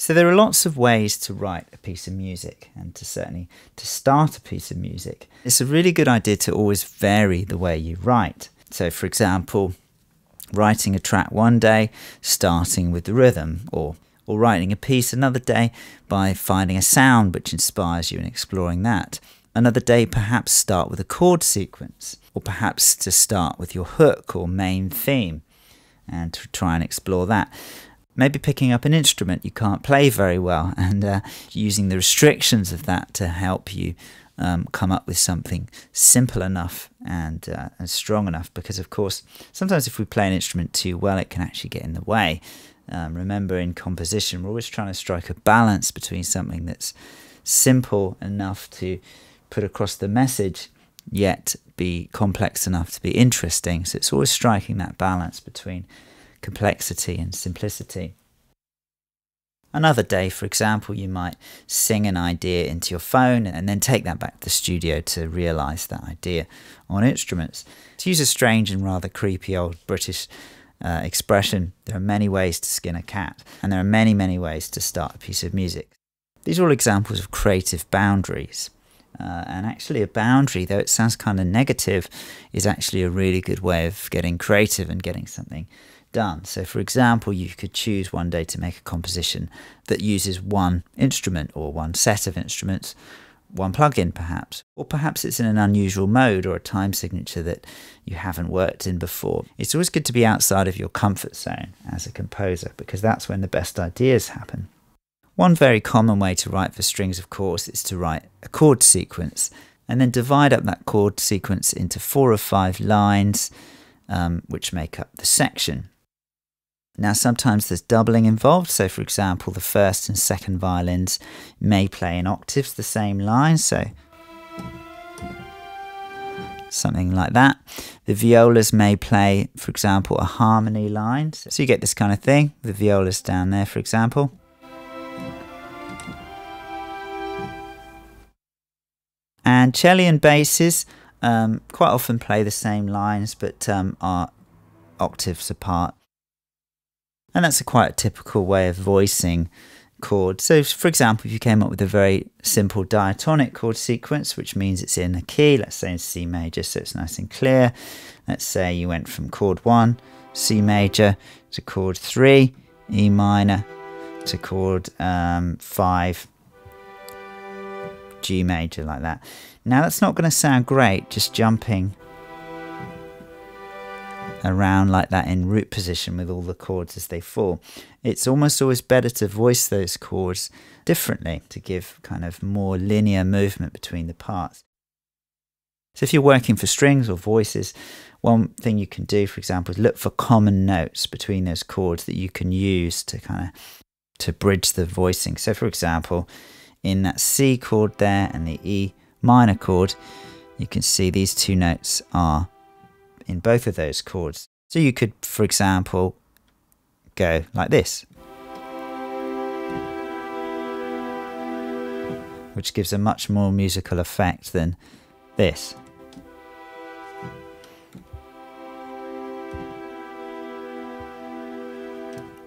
So there are lots of ways to write a piece of music, and certainly to start a piece of music. It's a really good idea to always vary the way you write. So for example, writing a track one day, starting with the rhythm, or writing a piece another day by finding a sound which inspires you and exploring that. Another day perhaps start with a chord sequence, or perhaps to start with your hook or main theme and to try and explore that. Maybe picking up an instrument you can't play very well and using the restrictions of that to help you come up with something simple enough and strong enough, because of course sometimes if we play an instrument too well it can actually get in the way. Remember, in composition we're always trying to strike a balance between something that's simple enough to put across the message yet be complex enough to be interesting. So it's always striking that balance between complexity and simplicity. Another day, for example, you might sing an idea into your phone and then take that back to the studio to realise that idea on instruments. To use a strange and rather creepy old British expression, there are many ways to skin a cat, and there are many, many ways to start a piece of music. These are all examples of creative boundaries. And actually a boundary, though it sounds kind of negative, is actually a really good way of getting creative and getting something done. So for example, you could choose one day to make a composition that uses one instrument or one set of instruments, one plugin perhaps, or perhaps it's in an unusual mode or a time signature that you haven't worked in before. It's always good to be outside of your comfort zone as a composer, because that's when the best ideas happen. One very common way to write for strings, of course, is to write a chord sequence and then divide up that chord sequence into 4 or 5 lines which make up the section. Now sometimes there's doubling involved, so for example the first and second violins may play in octaves the same line, so something like that. The violas may play, for example, a harmony line, so you get this kind of thing, the violas down there for example. And cello and basses quite often play the same lines but are octaves apart. And that's quite a typical way of voicing chords. So for example, if you came up with a very simple diatonic chord sequence, which means it's in a key, let's say in C major, so it's nice and clear. Let's say you went from chord 1, C major, to chord 3, E minor, to chord 5, G major, like that. Now that's not going to sound great just jumping around like that in root position with all the chords as they fall. It's almost always better to voice those chords differently to give kind of more linear movement between the parts. So if you're working for strings or voices, one thing you can do, for example, is look for common notes between those chords that you can use to kind of to bridge the voicing. So for example, in that C chord there and the E minor chord, you can see these 2 notes are in both of those chords. So you could, for example, go like this, which gives a much more musical effect than this.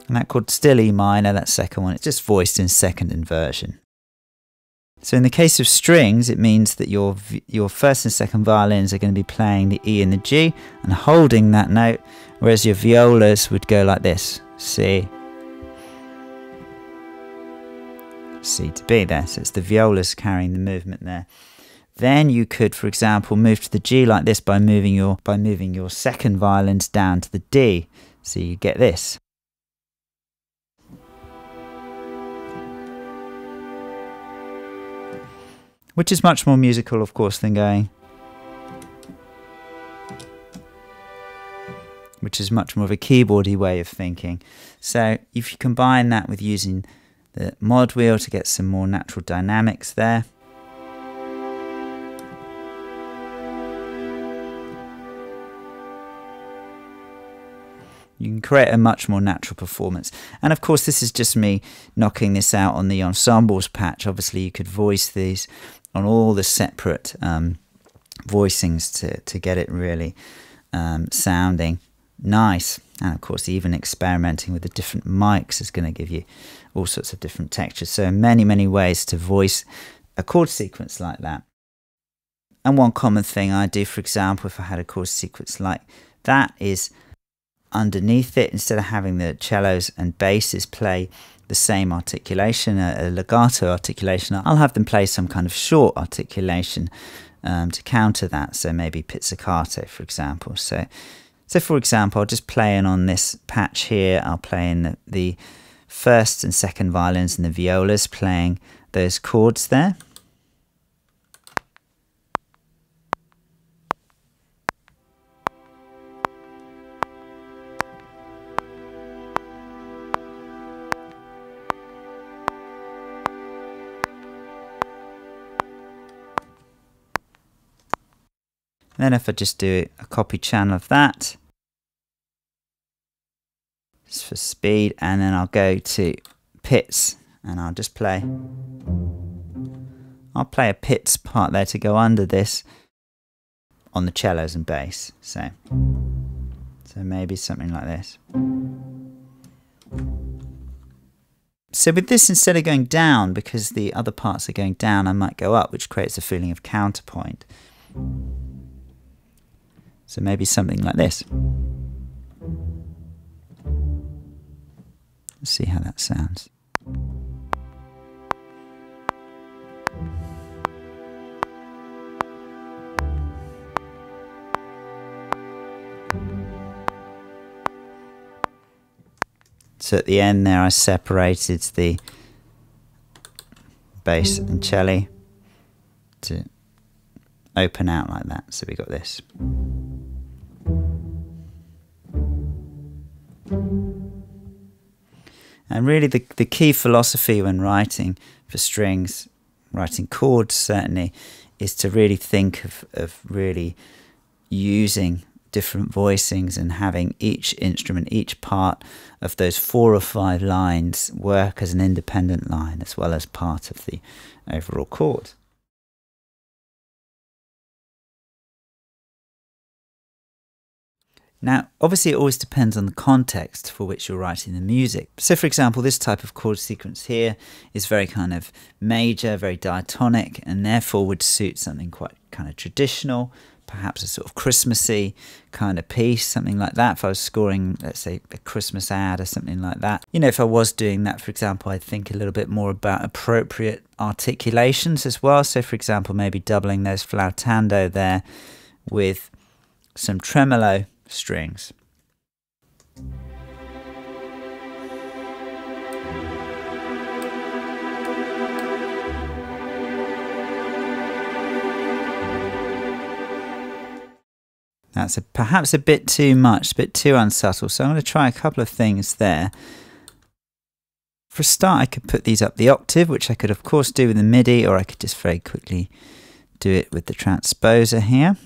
And that chord's still E minor, that second one, it's just voiced in second inversion. So in the case of strings, it means that your first and second violins are going to be playing the E and the G and holding that note, whereas your violas would go like this, C, C to B there. So it's the violas carrying the movement there. Then you could, for example, move to the G like this by moving your second violins down to the D. So you get this. Which is much more musical, of course, than going, which is much more of a keyboardy way of thinking. So if you combine that with using the mod wheel to get some more natural dynamics there, you can create a much more natural performance. And of course, this is just me knocking this out on the ensembles patch. Obviously, you could voice these on all the separate voicings to get it really sounding nice. And of course, even experimenting with the different mics is going to give you all sorts of different textures. So many ways to voice a chord sequence like that. And one common thing I do, for example, if I had a chord sequence like that, is underneath it, instead of having the cellos and basses play the same articulation, a legato articulation, I'll have them play some kind of short articulation to counter that. So maybe pizzicato, for example. So for example, I'll just play in on this patch here. I'll play in the first and second violins and the violas, playing those chords there. Then if I just do a copy channel of that, just for speed, and then I'll go to pits and I'll just play. I'll play a pits part there to go under this on the cellos and bass. So maybe something like this. So with this, instead of going down, because the other parts are going down, I might go up, which creates a feeling of counterpoint. So maybe something like this. Let's see how that sounds. So at the end there I separated the bass and cello to open out like that. So we got this. And really the key philosophy when writing for strings, writing chords certainly, is to really think of really using different voicings and having each instrument, each part of those 4 or 5 lines work as an independent line as well as part of the overall chord. Now, obviously it always depends on the context for which you're writing the music. So for example, this type of chord sequence here is very kind of major, very diatonic, and therefore would suit something quite kind of traditional, perhaps a sort of Christmassy kind of piece, something like that. If I was scoring, let's say, a Christmas ad or something like that. You know, if I was doing that, for example, I'd think a little bit more about appropriate articulations as well. So for example, maybe doubling those flautando there with some tremolo strings. That's perhaps a bit too much, a bit too unsubtle, so I'm going to try a couple of things there. For a start, I could put these up the octave, which I could of course do with the MIDI, or I could just very quickly do it with the transposer here.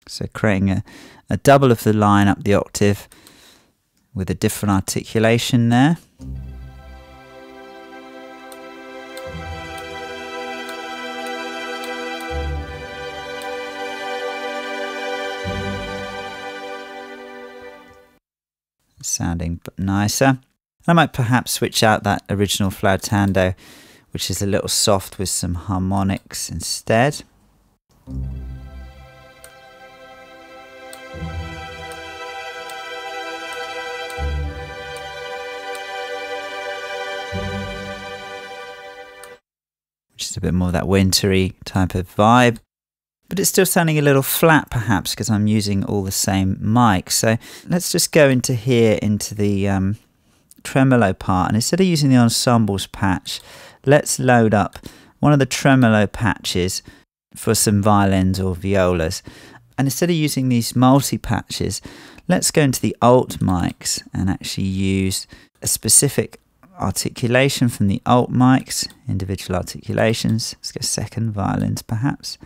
So creating a double of the line up the octave with a different articulation there. Sounding nicer. I might perhaps switch out that original flautando, which is a little soft, with some harmonics instead. Which is a bit more of that wintry type of vibe. But it's still sounding a little flat perhaps because I'm using all the same mic. So let's just go into here, into the tremolo part. And instead of using the ensembles patch, let's load up one of the tremolo patches for some violins or violas. And instead of using these multi-patches, let's go into the alt mics and actually use a specific articulation from the alt mics, individual articulations. Let's go second violins perhaps.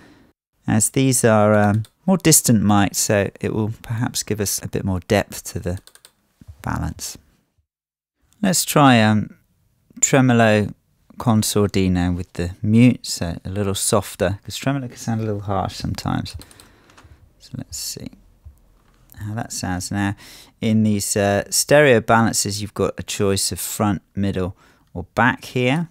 As these are more distant mics, so it will perhaps give us a bit more depth to the balance. Let's try tremolo consordino with the mute, so a little softer, because tremolo can sound a little harsh sometimes. So let's see how that sounds. Now, in these stereo balances, you've got a choice of front, middle, or back here.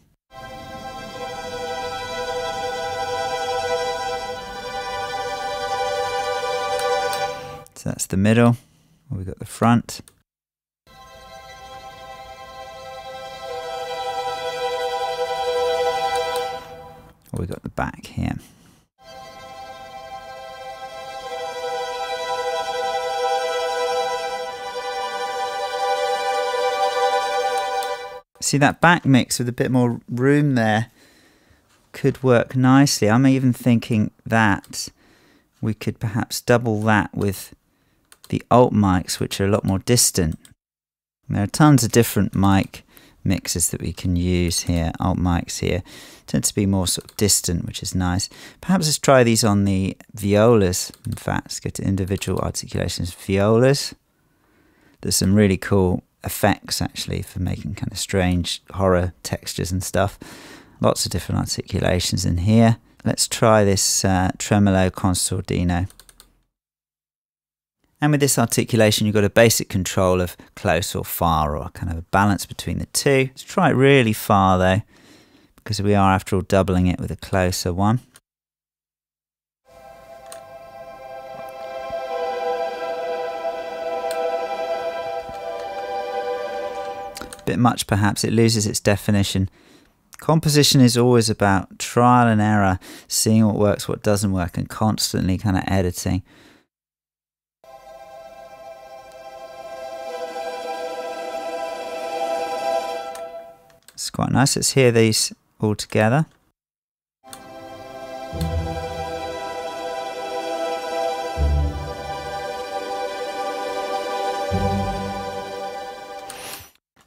So that's the middle, we've got the front. Or we've got the back here. See, that back mix with a bit more room there could work nicely. I'm even thinking that we could perhaps double that with the alt mics, which are a lot more distant. And there are tons of different mic mixes that we can use here. Alt mics here tend to be more sort of distant, which is nice. Perhaps let's try these on the violas. In fact, let's go to individual articulations, violas. There's some really cool effects actually for making kind of strange horror textures and stuff. Lots of different articulations in here. Let's try this tremolo consordino. And with this articulation, you've got a basic control of close or far, or kind of a balance between the two. Let's try it really far though, because we are after all doubling it with a closer one. Bit much perhaps, it loses its definition. Composition is always about trial and error, seeing what works, what doesn't work, and constantly kind of editing. It's quite nice. Let's hear these all together.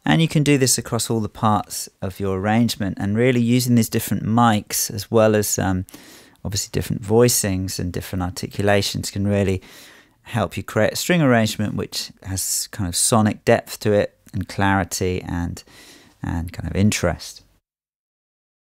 And you can do this across all the parts of your arrangement, and really using these different mics as well as obviously different voicings and different articulations can really help you create a string arrangement which has kind of sonic depth to it and clarity and kind of interest.